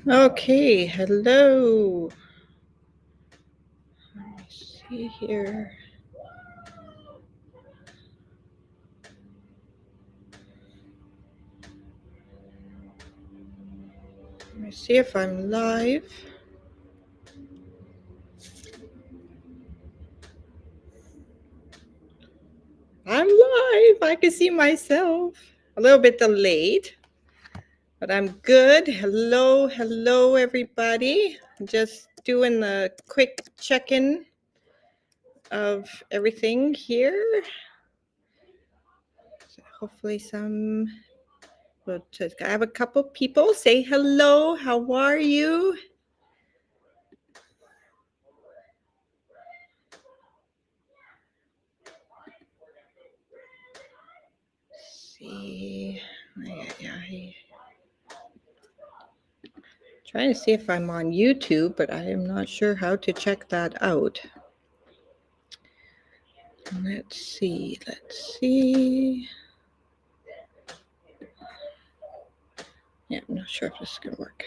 Okay, hello. Let me see here. Let me see if I'm live. I'm live. I can see myself. A little bit delayed, but I'm good. Hello, everybody. Just doing a quick check-in of everything here. Hopefully I have a couple people say hello. How are you? Let's see. Trying to see if I'm on YouTube, but I am not sure how to check that out. Let's see. Yeah, I'm not sure if this is gonna work.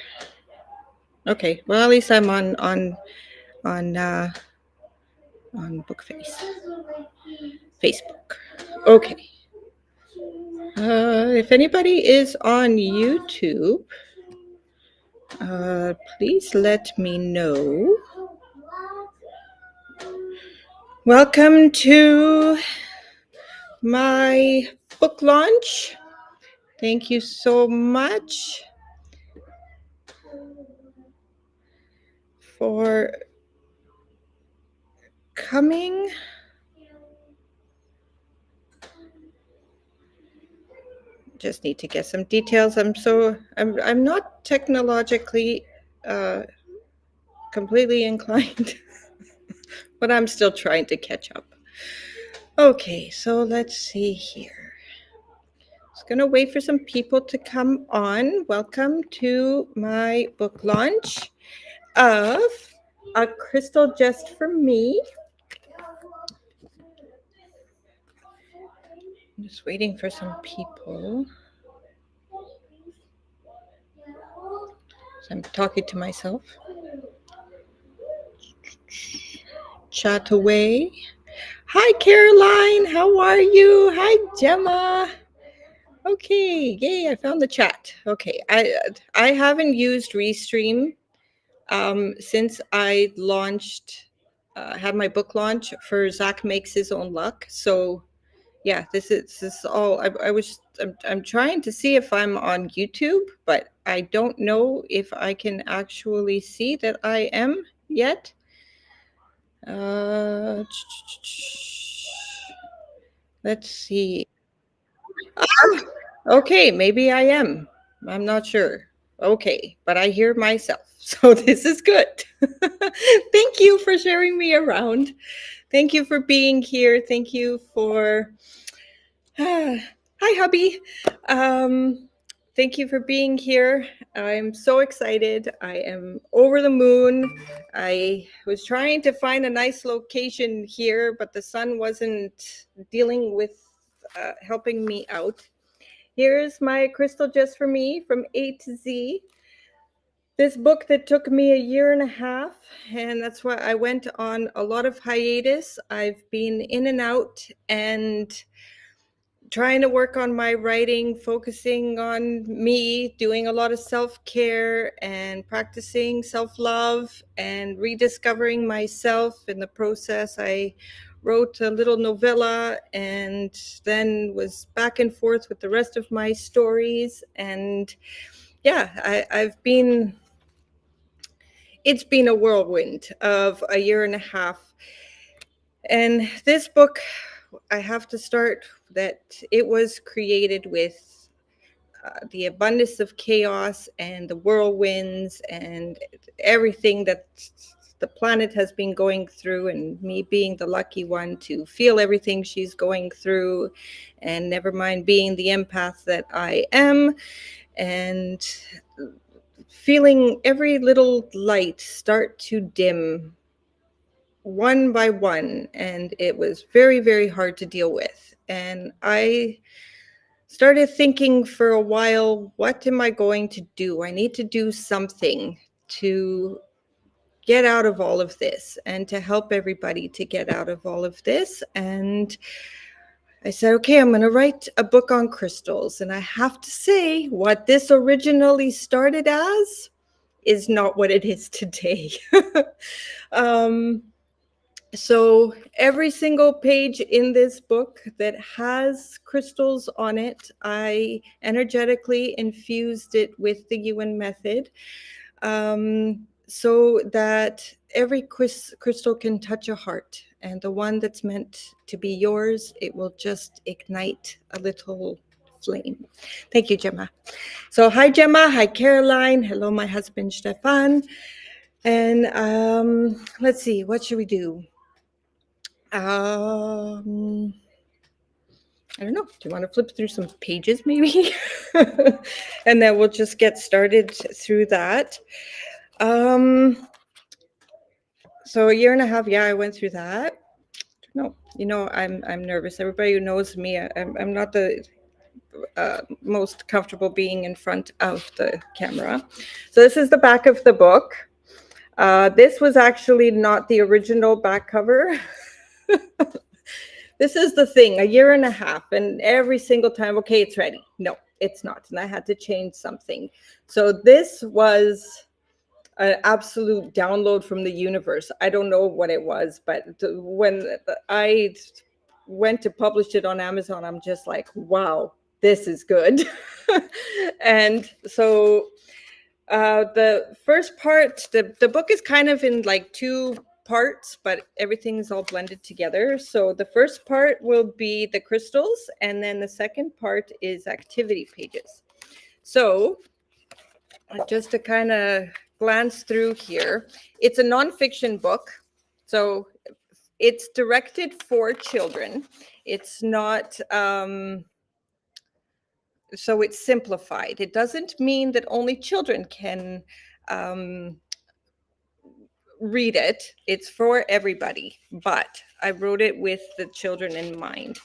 Okay, well at least I'm on Facebook. Okay. If anybody is on YouTube, please let me know. Welcome to my book launch. Thank you so much for coming. Just need to get some details. I'm not technologically completely inclined, but I'm still trying to catch up. Okay, so let's see here. Just gonna wait for some people to come on. Welcome to my book launch of A Crystal Just for Me. I'm just waiting for some people. So I'm talking to myself. Chat away. Hi, Caroline. How are you? Hi, Gemma. Okay, yay! I found the chat. Okay, I haven't used Restream since I launched, had my book launch for Zach Makes His Own Luck. So yeah, this is all. I'm trying to see if I'm on YouTube, but I don't know if I can actually see that I am yet. Let's see. Ah, okay, maybe I am. I'm not sure. Okay, but I hear myself. So this is good. Thank you for sharing me around. Thank you for being here. Thank you for hi hubby. Thank you for being here. I'm so excited. I am over the moon. I was trying to find a nice location here, but the sun wasn't dealing with helping me out. Here's my Crystal Just for Me from A to Z. This book that took me a year and a half, and that's why I went on a lot of hiatus. I've been in and out and trying to work on my writing, focusing on me, doing a lot of self-care and practicing self-love and rediscovering myself. In the process, I wrote a little novella and then was back and forth with the rest of my stories. And yeah, it's been a whirlwind of a year and a half. And this book, I have to start that it was created with the abundance of chaos and the whirlwinds and everything that the planet has been going through, and me being the lucky one to feel everything she's going through, and never mind being the empath that I am, and feeling every little light start to dim one by one, and it was very hard to deal with. And started thinking for a while, what am I going to do? I need to do something to get out of all of this and to help everybody to get out of all of this. And I said, okay, I'm going to write a book on crystals. And I have to say, what this originally started as is not what it is today. um, so every single page in this book that has crystals on it, I energetically infused it with the UN method, so that every crystal can touch a heart. And the one that's meant to be yours, it will just ignite a little flame. Thank you, Gemma. So hi, Gemma. Hi, Caroline. Hello, my husband, Stefan. And let's see, what should we do? I don't know. Do you want to flip through some pages maybe? And then we'll just get started through that. So a year and a half, yeah, I went through that. No, I'm nervous. Everybody who knows me, I'm not the most comfortable being in front of the camera. So this is the back of the book. This was actually not the original back cover. This is the thing, a year and a half, and every single time, okay, it's ready. No, it's not. And I had to change something. So this was an absolute download from the universe. I don't know what it was, but when I went to publish it on Amazon, I'm just like, wow, this is good. And so the first part, the book is kind of in like two parts, but everything's all blended together. So the first part will be the crystals, and then the second part is activity pages. So just to kind of glance through here, it's a nonfiction book. So it's directed for children. It's not, so it's simplified. It doesn't mean that only children can read it. It's for everybody, but I wrote it with the children in mind.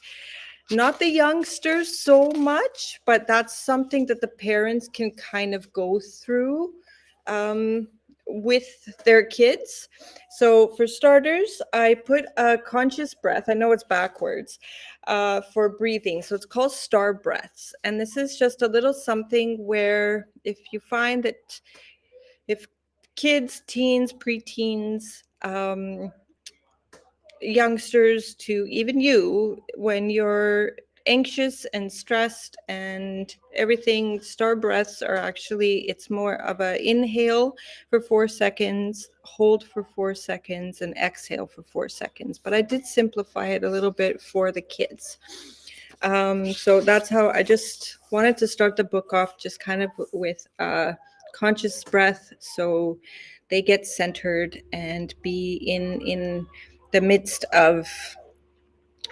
Not the youngsters so much, but that's something that the parents can kind of go through with their kids. So for starters, I put a conscious breath. I know it's backwards for breathing. So it's called star breaths. And this is just a little something where if you find that if kids, teens, preteens, youngsters to even you, when you're anxious and stressed and everything, star breaths are actually, it's more of a inhale for 4 seconds, hold for 4 seconds, and exhale for 4 seconds. But I did simplify it a little bit for the kids. So that's how I just wanted to start the book off, just kind of with a conscious breath, so they get centered and be in the midst of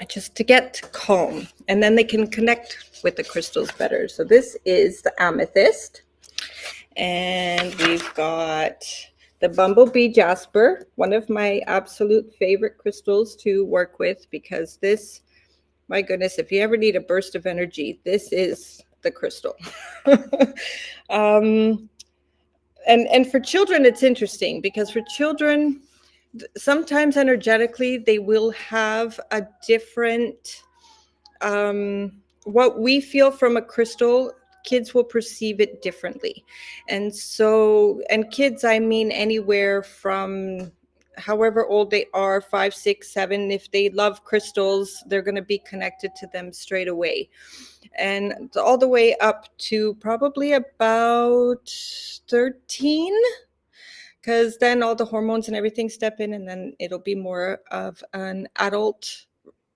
just to get calm, and then they can connect with the crystals better. So this is the amethyst, and we've got the bumblebee jasper, one of my absolute favorite crystals to work with, because this, my goodness, if you ever need a burst of energy, this is the crystal. And for children, it's interesting because for children, sometimes energetically, they will have a different, what we feel from a crystal, kids will perceive it differently. And so, and kids, I mean, anywhere from however old they are, 5, 6, 7, if they love crystals, they're going to be connected to them straight away. And all the way up to probably about 13, because then all the hormones and everything step in, and then it'll be more of an adult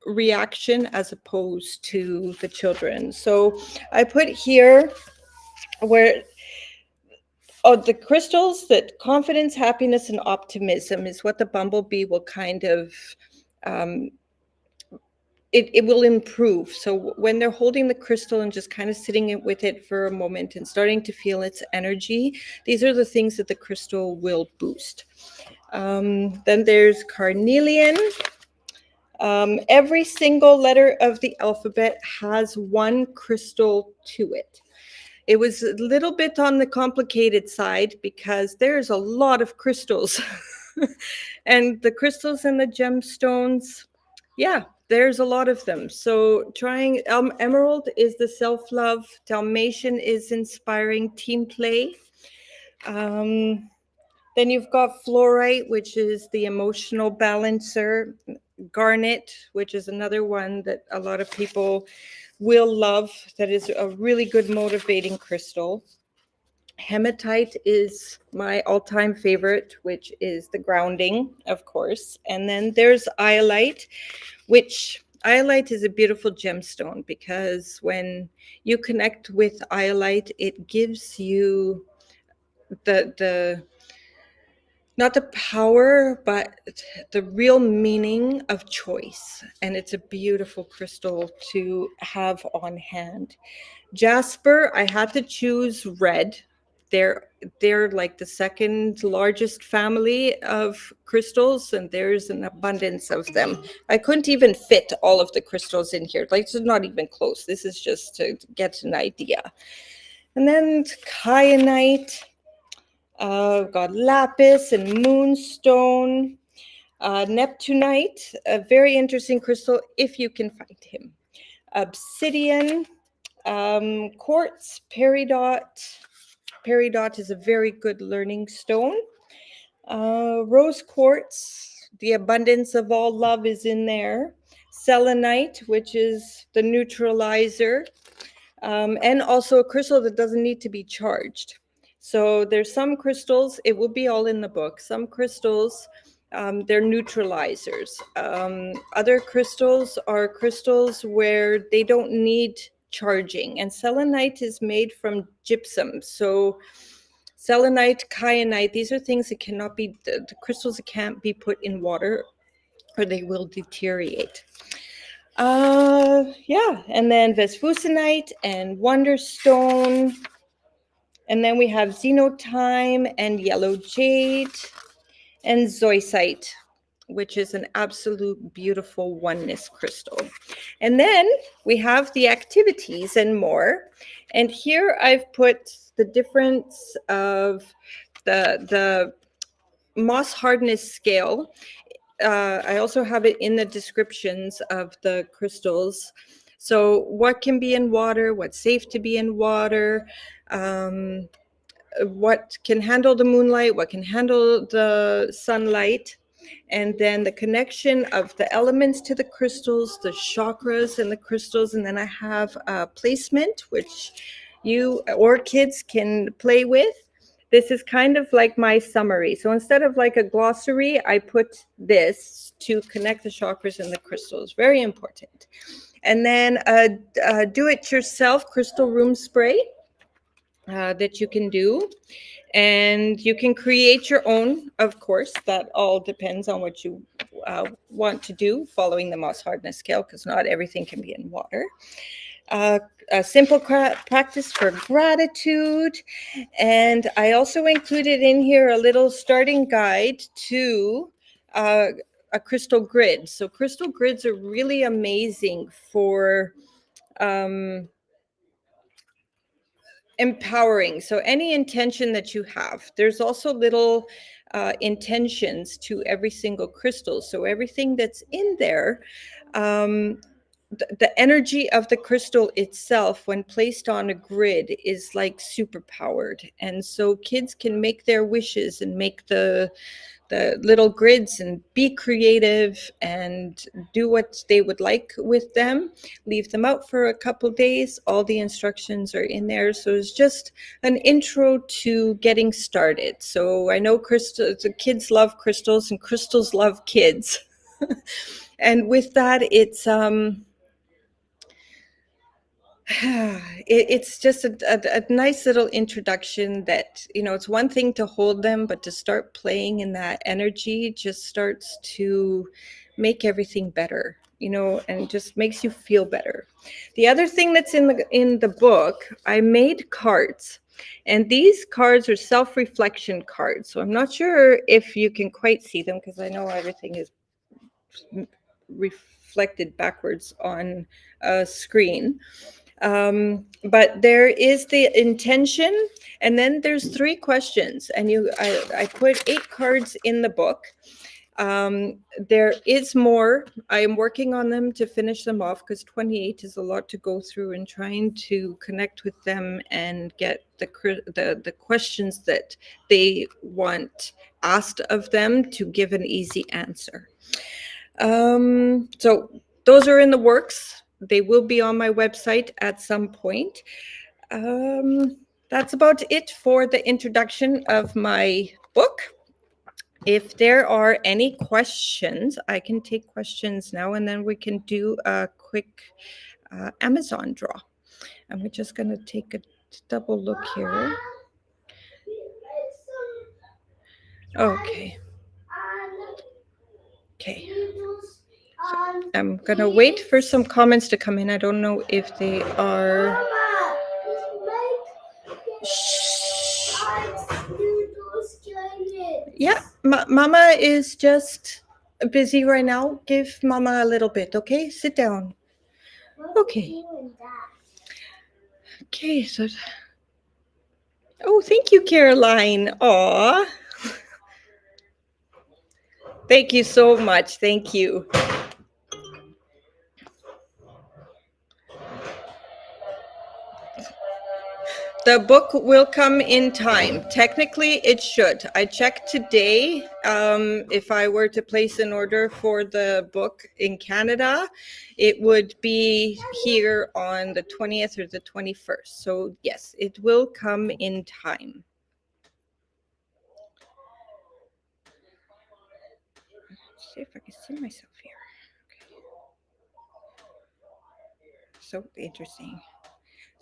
reaction as opposed to the children. So I put here where, oh, the crystals, that confidence, happiness, and optimism is what the bumblebee will kind of, it will improve. So when they're holding the crystal and just kind of sitting with it for a moment and starting to feel its energy, these are the things that the crystal will boost. Then there's carnelian. Every single letter of the alphabet has one crystal to it. It was a little bit on the complicated side because there's a lot of crystals. And the crystals and the gemstones, yeah, there's a lot of them. So trying emerald is the self-love, dalmatian is inspiring team play. Um, then you've got fluorite, which is the emotional balancer. Garnet, which is another one that a lot of people will love, that is a really good motivating crystal. Hematite is my all-time favorite, which is the grounding, of course. And then there's iolite, which iolite is a beautiful gemstone because when you connect with iolite, it gives you the not the power, but the real meaning of choice. And it's a beautiful crystal to have on hand. Jasper, I had to choose red. They're they're like the second largest family of crystals, and there's an abundance of them. I couldn't even fit all of the crystals in here. Like, it's not even close. This is just to get an idea. And then kyanite, got lapis and moonstone, neptunite, a very interesting crystal if you can find him. Obsidian, quartz, peridot. Peridot is a very good learning stone. Rose quartz, the abundance of all love is in there. Selenite, which is the neutralizer, and also a crystal that doesn't need to be charged. So there's some crystals, it will be all in the book. Some crystals, they're neutralizers. Other crystals are crystals where they don't need charging. And selenite is made from gypsum. So selenite, kyanite, these are things that cannot be, the crystals that can't be put in water or they will deteriorate. Yeah, and then Vespucinite and Wonderstone. And then we have Xenotime and Yellow Jade and Zoisite, which is an absolute beautiful oneness crystal. And then we have the activities and more. And here I've put the difference of the moss hardness scale. I also have it in the descriptions of the crystals. So what can be in water, what's safe to be in water, what can handle the moonlight, what can handle the sunlight, and then the connection of the elements to the crystals, the chakras and the crystals. And then I have a placement, which you or kids can play with. This is kind of like my summary. So instead of like a glossary, I put this to connect the chakras and the crystals. Very important. And then a do-it-yourself crystal room spray that you can do. And you can create your own, of course. That all depends on what you want to do, following the moss hardness scale, because not everything can be in water. A simple practice for gratitude. And I also included in here a little starting guide to a crystal grid. So crystal grids are really amazing for empowering. So any intention that you have, there's also little intentions to every single crystal. So everything that's in there, the energy of the crystal itself, when placed on a grid, is like super powered. And so kids can make their wishes and make the little grids and be creative and do what they would like with them. Leave them out for a couple days. All the instructions are in there. So it's just an intro to getting started. So I know the kids love crystals and crystals love kids. And with that, it's just a nice little introduction that, it's one thing to hold them, but to start playing in that energy just starts to make everything better, and just makes you feel better. The other thing that's in the book, I made cards, and these cards are self-reflection cards. So I'm not sure if you can quite see them because I know everything is reflected backwards on a screen. But there is the intention, and then there's three questions, and I put 8 cards in the book. There is more. I am working on them to finish them off because 28 is a lot to go through, and trying to connect with them and get the questions that they want asked of them to give an easy answer. So those are in the works. They will be on my website at some point. That's about it for the introduction of my book. If there are any questions, I can take questions now, and then we can do a quick Amazon draw. And we're just going to take a double look here. Okay. Okay. So I'm going to wait for some comments to come in. I don't know if they are. Yeah, Mama is just busy right now. Give Mama a little bit, okay? Sit down. Okay. Okay, so. Oh, thank you, Caroline. Aw. Thank you so much. Thank you. The book will come in time. Technically, it should. I checked today. If I were to place an order for the book in Canada, it would be here on the 20th or the 21st. So yes, it will come in time. Let's see if I can see myself here. Okay. So interesting.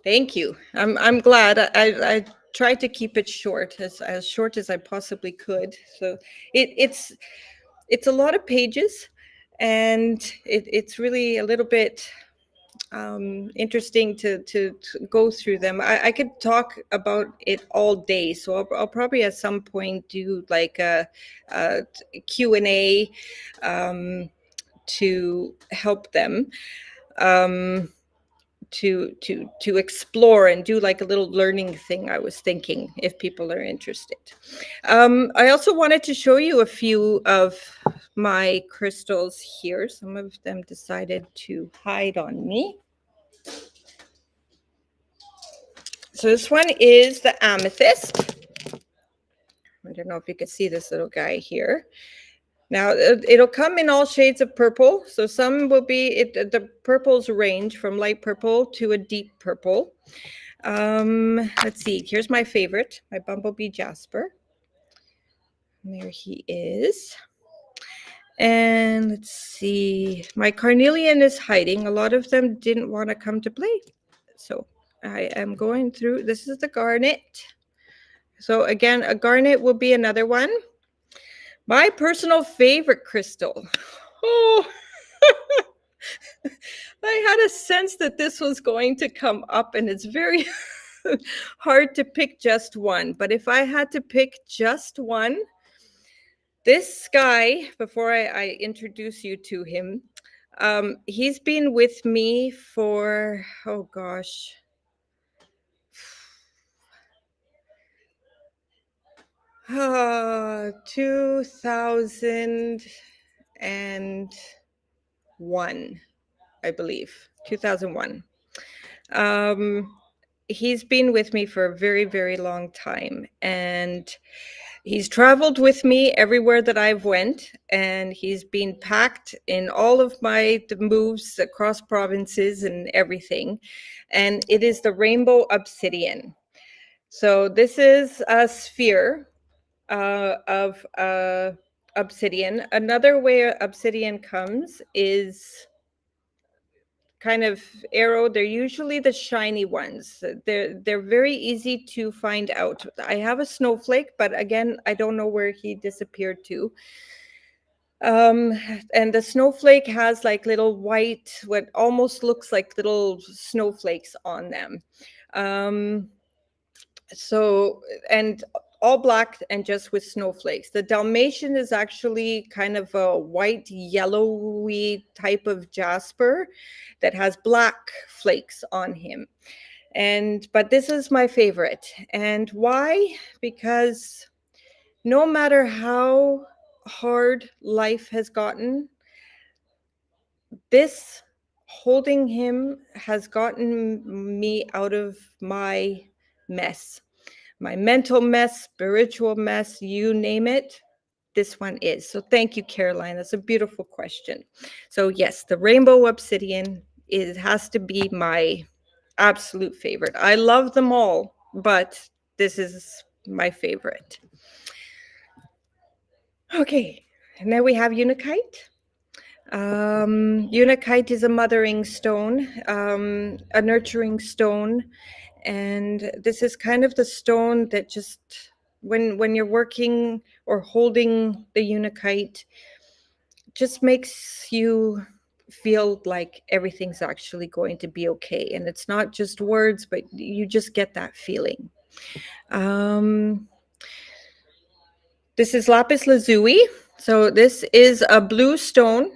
Thank you. I'm glad. I tried to keep it short, as short as I possibly could. So it's a lot of pages, and it's really a little bit interesting to go through them. I could talk about it all day, so I'll probably at some point do like a Q&A to help them. To explore and do like a little learning thing. I was thinking, if people are interested. I also wanted to show you a few of my crystals here. Some of them decided to hide on me. So this one is the amethyst. I don't know if you can see this little guy here. Now, it'll come in all shades of purple. So some will be, the purples range from light purple to a deep purple. Let's see. Here's my favorite, my bumblebee jasper. And there he is. And let's see. My carnelian is hiding. A lot of them didn't want to come to play. So I am going through. This is the garnet. So again, a garnet will be another one. My personal favorite crystal. Oh, I had a sense that this was going to come up, and it's very hard to pick just one. But if I had to pick just one, this guy, before I introduce you to him, he's been with me for, oh gosh, uh, 2001, I believe, 2001. He's been with me for a very, very long time, and he's traveled with me everywhere that I've went, and he's been packed in all of my moves across provinces and everything. And it is the rainbow obsidian. So this is a sphere of obsidian. Another way obsidian comes is kind of arrow. They're usually the shiny ones. They're very easy to find out. I have a snowflake, but again, I don't know where he disappeared to. And the snowflake has like little white, what almost looks like little snowflakes on them. So, and all black and just with snowflakes. The Dalmatian is actually kind of a white, yellowy type of jasper that has black flakes on him. But this is my favorite. And why? Because no matter how hard life has gotten, this holding him has gotten me out of my mess, my mental mess, spiritual mess, you name it. This one is. So thank you, Caroline. That's a beautiful question. So yes, the rainbow obsidian, it has to be my absolute favorite. I love them all, but this is my favorite. Okay, and then we have Unakite. Unakite is a mothering stone, a nurturing stone, and this is kind of the stone that just when you're working or holding the Unakite, just makes you feel like everything's actually going to be okay, and it's not just words, but you just get that feeling. Um, This is lapis lazuli. So this is a blue stone.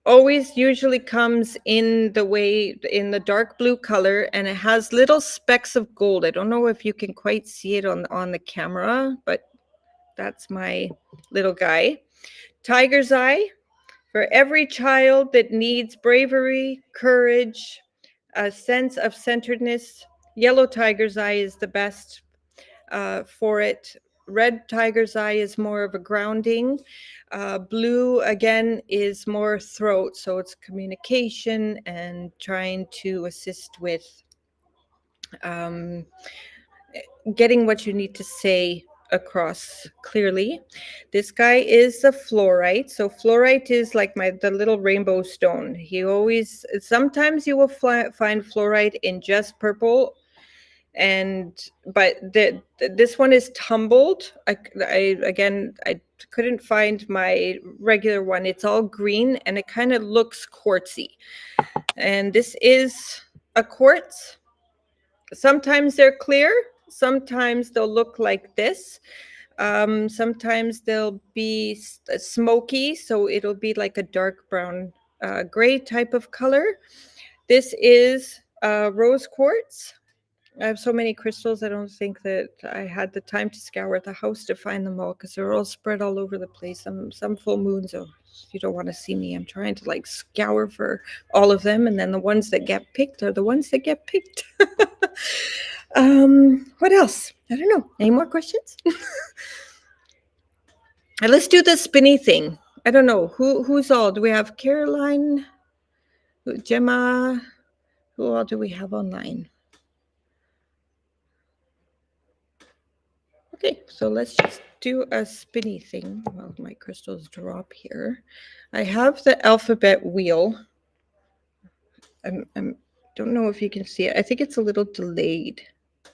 Always usually comes in the dark blue color, and it has little specks of gold. I don't know if you can quite see it on the camera, but that's my little guy. Tiger's eye for every child that needs bravery, courage, a sense of centeredness. Yellow tiger's eye is the best for it. Red tiger's eye is more of a grounding. Blue, again, is more throat. So it's communication and trying to assist with um, getting what you need to say across clearly. This guy is a fluorite. So fluorite is like the little rainbow stone. He always, sometimes you will find fluorite in just purple, but this one is tumbled. I couldn't find my regular one. It's all green and it kind of looks quartzy. And this is a quartz. Sometimes they're clear, sometimes they'll look like this. Sometimes they'll be smoky, so it'll be like a dark brown, gray type of color. This is rose quartz. I have so many crystals, I don't think that I had the time to scour the house to find them all because they're all spread all over the place. Some full moons, so you don't want to see me. I'm trying to like scour for all of them, and then the ones that get picked are the ones that get picked. What else? I don't know. Any more questions? Let's do the spinny thing. I don't know who's all. Do we have Caroline, Gemma? Who all do we have online? Okay, so let's just do a spinny thing while my crystals drop here. I have the alphabet wheel. I'm don't know if you can see it. I think it's a little delayed. I'm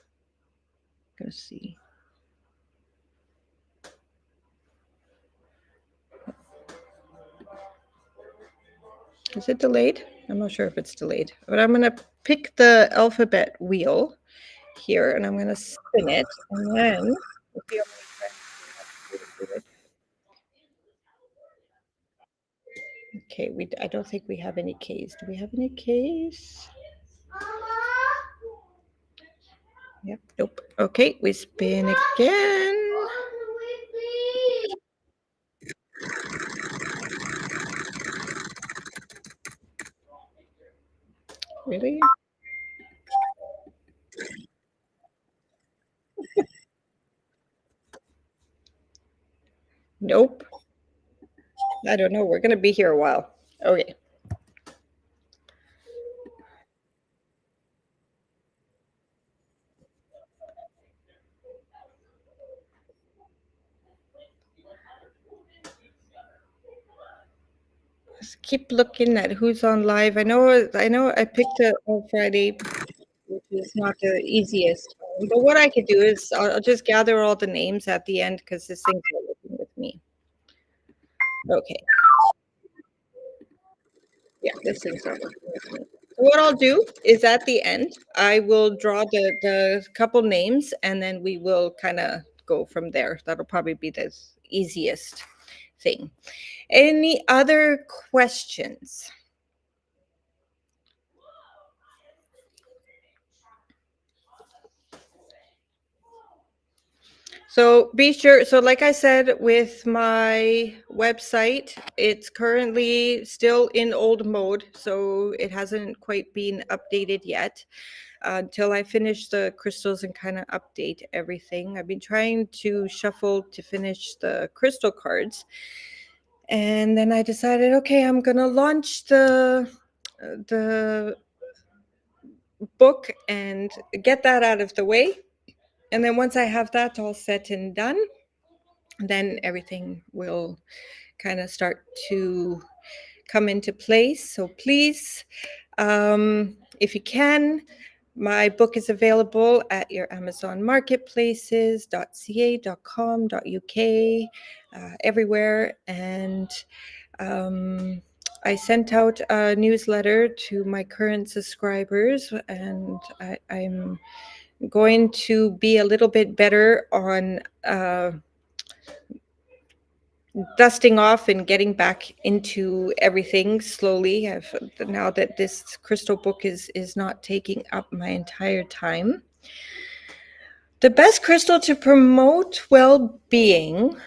gonna see. Is it delayed? I'm not sure if it's delayed, but I'm gonna pick the alphabet wheel here and I'm gonna spin it, and then okay, I don't think we have any K's. Do we have any K's? Yep, nope. Okay, we spin again. Really? Nope. I don't know. We're gonna be here a while. Okay. Just keep looking at who's on live. I know I picked it on Friday, which is not the easiest. But what I could do is I'll just gather all the names at the end because this thing's not working with me. Okay. Yeah, this thing's not working with me. So what I'll do is at the end, I will draw the couple names and then we will kind of go from there. That'll probably be the easiest thing. Any other questions? So be sure. So, like I said, with my website, it's currently still in old mode. So it hasn't quite been updated yet until I finish the crystals and kind of update everything. I've been trying to shuffle to finish the crystal cards. And then I decided, okay, I'm going to launch the book and get that out of the way. And then once I have that all set and done, then everything will kind of start to come into place. So please, if you can, my book is available at your Amazon marketplaces, .ca.com.uk, everywhere. And I sent out a newsletter to my current subscribers, and I'm going to be a little bit better on dusting off and getting back into everything slowly. Now that this crystal book is not taking up my entire time. The best crystal to promote well-being,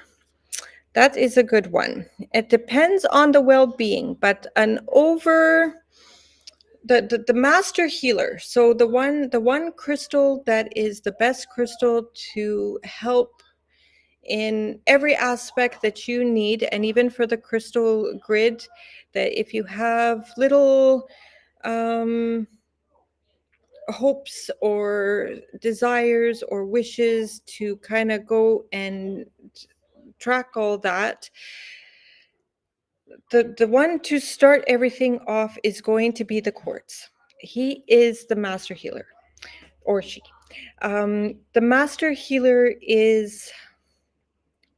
that is a good one. It depends on the well-being, but the master healer. So the one crystal that is the best crystal to help in every aspect that you need, and even for the crystal grid, that if you have little hopes or desires or wishes to kind of go and track all that, the one to start everything off is going to be the quartz. He is the master healer, or she. The master healer is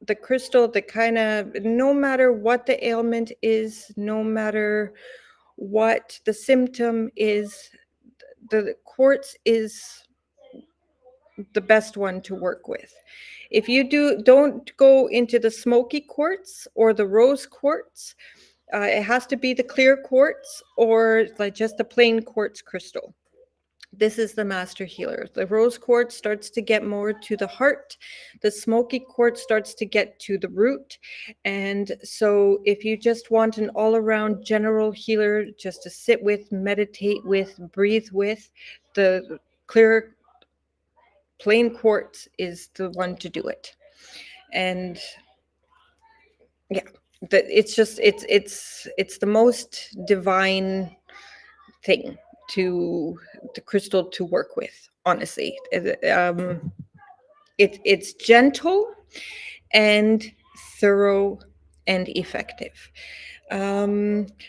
the crystal that kind of, no matter what the ailment is, no matter what the symptom is, the quartz is the best one to work with. If you don't go into the smoky quartz or the rose quartz, it has to be the clear quartz or like just the plain quartz crystal. This is the master healer. The rose quartz starts to get more to the heart. The smoky quartz starts to get to the root. And so if you just want an all-around general healer just to sit with, meditate with, breathe with, the clear plain quartz is the one to do it. And yeah, that it's the most divine thing to the crystal to work with, honestly. It's gentle and thorough and effective.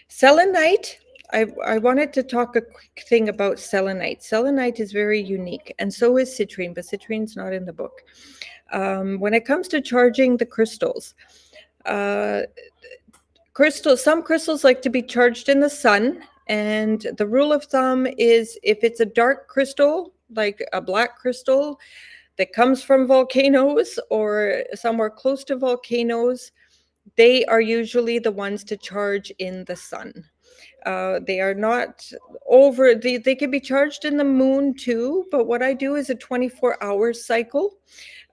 Selenite, I wanted to talk a quick thing about selenite. Selenite is very unique, and so is citrine, but citrine's not in the book. When it comes to charging the crystals, some crystals like to be charged in the sun, and the rule of thumb is if it's a dark crystal, like a black crystal that comes from volcanoes or somewhere close to volcanoes, they are usually the ones to charge in the sun. They are not they can be charged in the moon too, but what I do is a 24-hour cycle.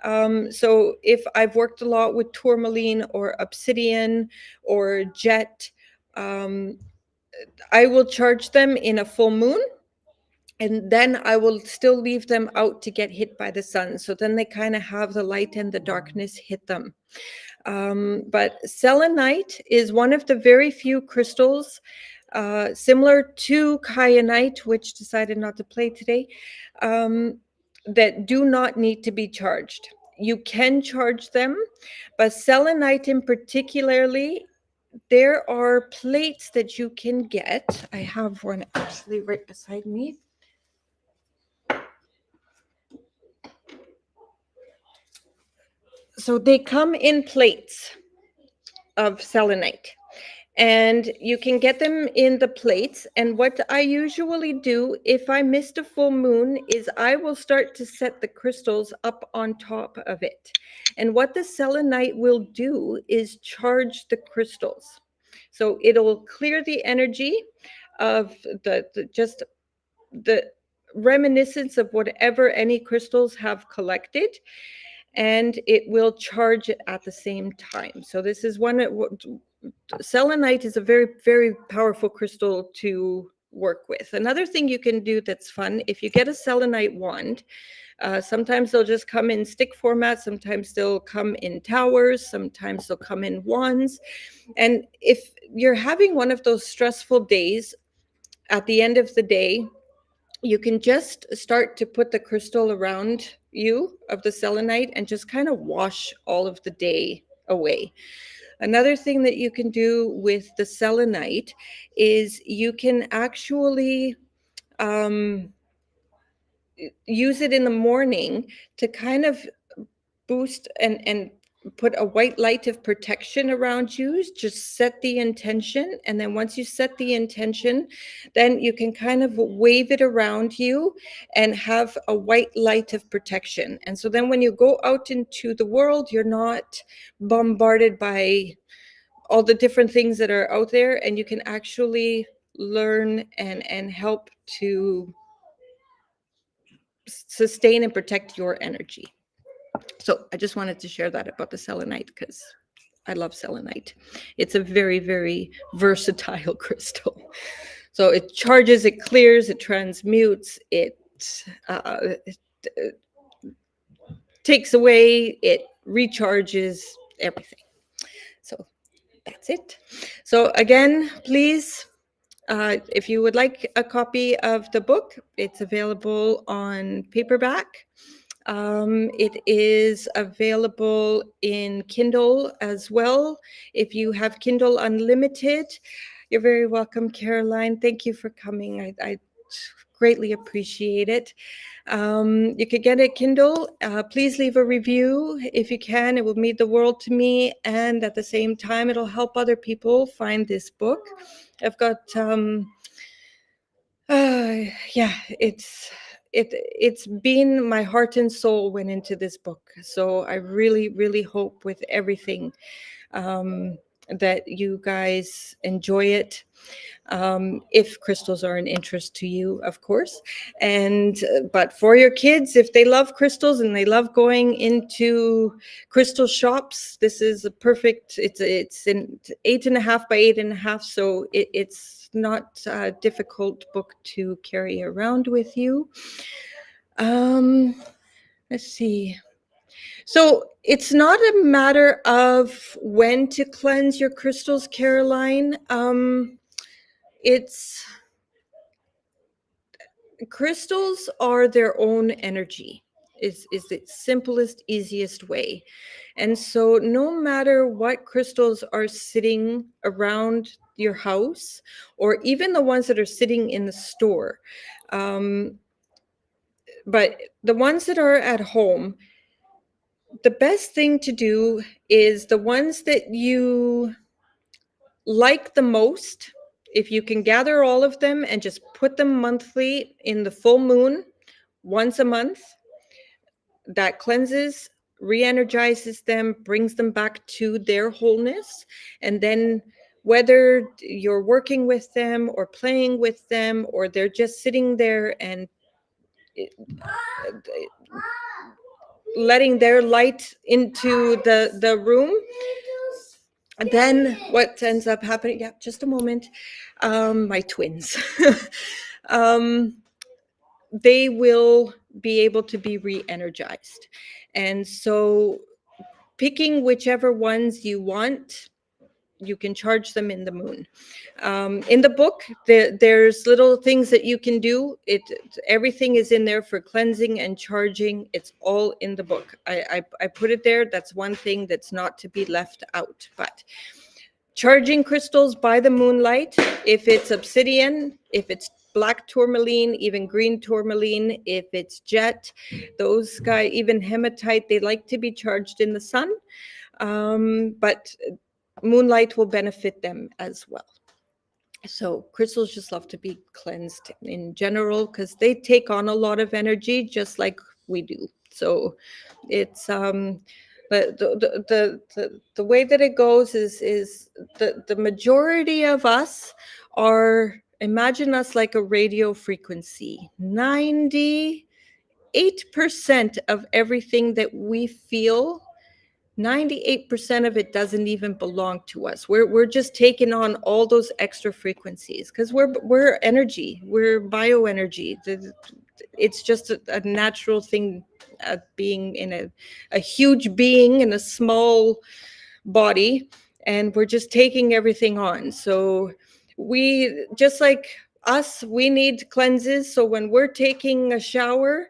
So if I've worked a lot with tourmaline or obsidian or jet, I will charge them in a full moon, and then I will still leave them out to get hit by the sun. So then they kind of have the light and the darkness hit them. But selenite is one of the very few crystals, similar to kyanite, which decided not to play today, that do not need to be charged. You can charge them, but selenite in particularly, there are plates that you can get. I have one actually right beside me. So they come in plates of selenite. And you can get them in the plates. And what I usually do if I missed a full moon is I will start to set the crystals up on top of it. And what the selenite will do is charge the crystals. So it'll clear the energy of the just the reminiscence of whatever any crystals have collected, and it will charge it at the same time. So this is one selenite is a very, very powerful crystal to work with. Another thing you can do that's fun, if you get a selenite wand, sometimes they'll just come in stick format, sometimes they'll come in towers, sometimes they'll come in wands. And if you're having one of those stressful days, at the end of the day, you can just start to put the crystal around you of the selenite and just kind of wash all of the day away. Another thing that you can do with the selenite is you can actually use it in the morning to kind of boost and put a white light of protection around you. Just set the intention, and then once you set the intention, then you can kind of wave it around you and have a white light of protection. And so then when you go out into the world, you're not bombarded by all the different things that are out there, and you can actually learn and help to sustain and protect your energy. So I just wanted to share that about the selenite because I love selenite. It's a very, very versatile crystal. So it charges, it clears, it transmutes, it takes away, it recharges, everything. So that's it. So again, please, if you would like a copy of the book, it's available on paperback. It is available in Kindle as well. If you have Kindle Unlimited, you're very welcome, Caroline. Thank you for coming. I greatly appreciate it. You could get a Kindle. Please leave a review if you can. It will mean the world to me. And at the same time, it'll help other people find this book. I've got yeah, it's been my heart and soul went into this book. So I really, really hope with everything that you guys enjoy it. If crystals are an interest to you, of course. And but for your kids, if they love crystals and they love going into crystal shops, this is a perfect. It's an 8.5 by 8.5, so it's not a difficult book to carry around with you. Let's see. So it's not a matter of when to cleanse your crystals, Caroline. It's crystals are their own energy is the simplest, easiest way. And so no matter what crystals are sitting around your house, or even the ones that are sitting in the store, but the ones that are at home, the best thing to do is the ones that you like the most. If you can gather all of them and just put them monthly in the full moon, once a month, that cleanses, re-energizes them, brings them back to their wholeness. And then whether you're working with them or playing with them, or they're just sitting there and letting their light into the room, then what ends up happening, yeah, just a moment, my twins, they will be able to be re-energized. And so picking whichever ones you want, you can charge them in the moon. In the book, there's little things that you can do. Everything is in there for cleansing and charging. It's all in the book. I put it there. That's one thing that's not to be left out. But charging crystals by the moonlight, if it's obsidian, if it's black tourmaline, even green tourmaline, if it's jet, those guys, even hematite, they like to be charged in the sun. But moonlight will benefit them as well. So crystals just love to be cleansed in general because they take on a lot of energy just like we do. So it's but the way that it goes is the majority of us are, imagine us like a radio frequency. 98% of everything that we feel, 98% of it doesn't even belong to us. We're just taking on all those extra frequencies because we're energy, we're bioenergy. It's just a natural thing, being in a huge being in a small body, and we're just taking everything on. So we, just like us, we need cleanses. So when we're taking a shower,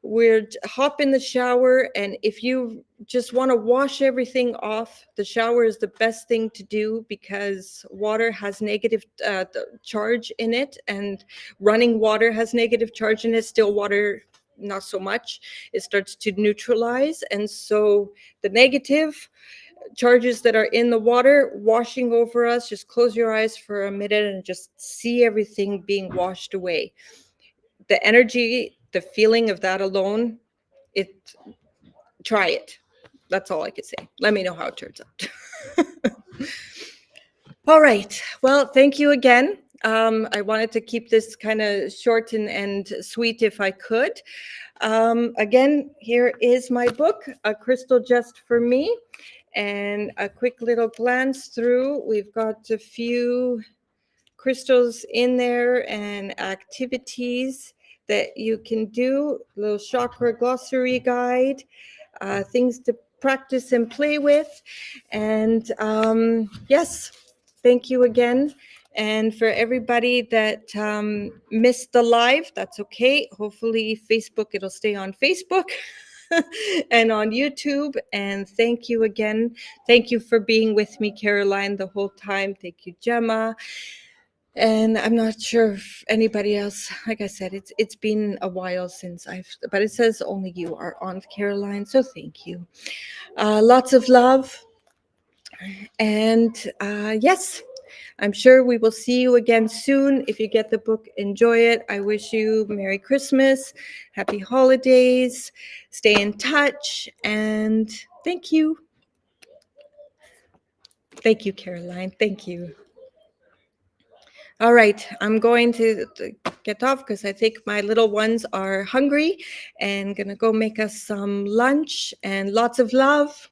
we're hop in the shower, and if you just want to wash everything off, the shower is the best thing to do because water has negative charge in it, and running water has negative charge in it. Still water, not so much. It starts to neutralize, and so the negative charges that are in the water washing over us, just close your eyes for a minute and just see everything being washed away. The energy, the feeling of that alone, it, try it. That's all I could say. Let me know how it turns out. All right. Well, thank you again. I wanted to keep this kind of short and sweet if I could. Again, here is my book, A Crystal Just for Me, and a quick little glance through. We've got a few crystals in there and activities that you can do, little chakra glossary guide, things to practice and play with. And yes, thank you again. And for everybody that missed the live, that's okay. Hopefully Facebook, it'll stay on Facebook and on YouTube. And thank you again. Thank you for being with me, Caroline, the whole time. Thank you, Gemma. And I'm not sure if anybody else, like I said, it's been a while since but it says only you are on, Caroline, so thank you. Lots of love. And yes, I'm sure we will see you again soon. If you get the book, enjoy it. I wish you Merry Christmas, Happy Holidays, stay in touch, and thank you. Thank you, Caroline. Thank you. All right, I'm going to get off because I think my little ones are hungry and gonna go make us some lunch, and lots of love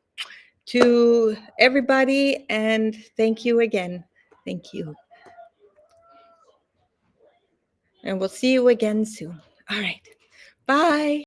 to everybody, and thank you again. Thank you. And we'll see you again soon. All right, bye.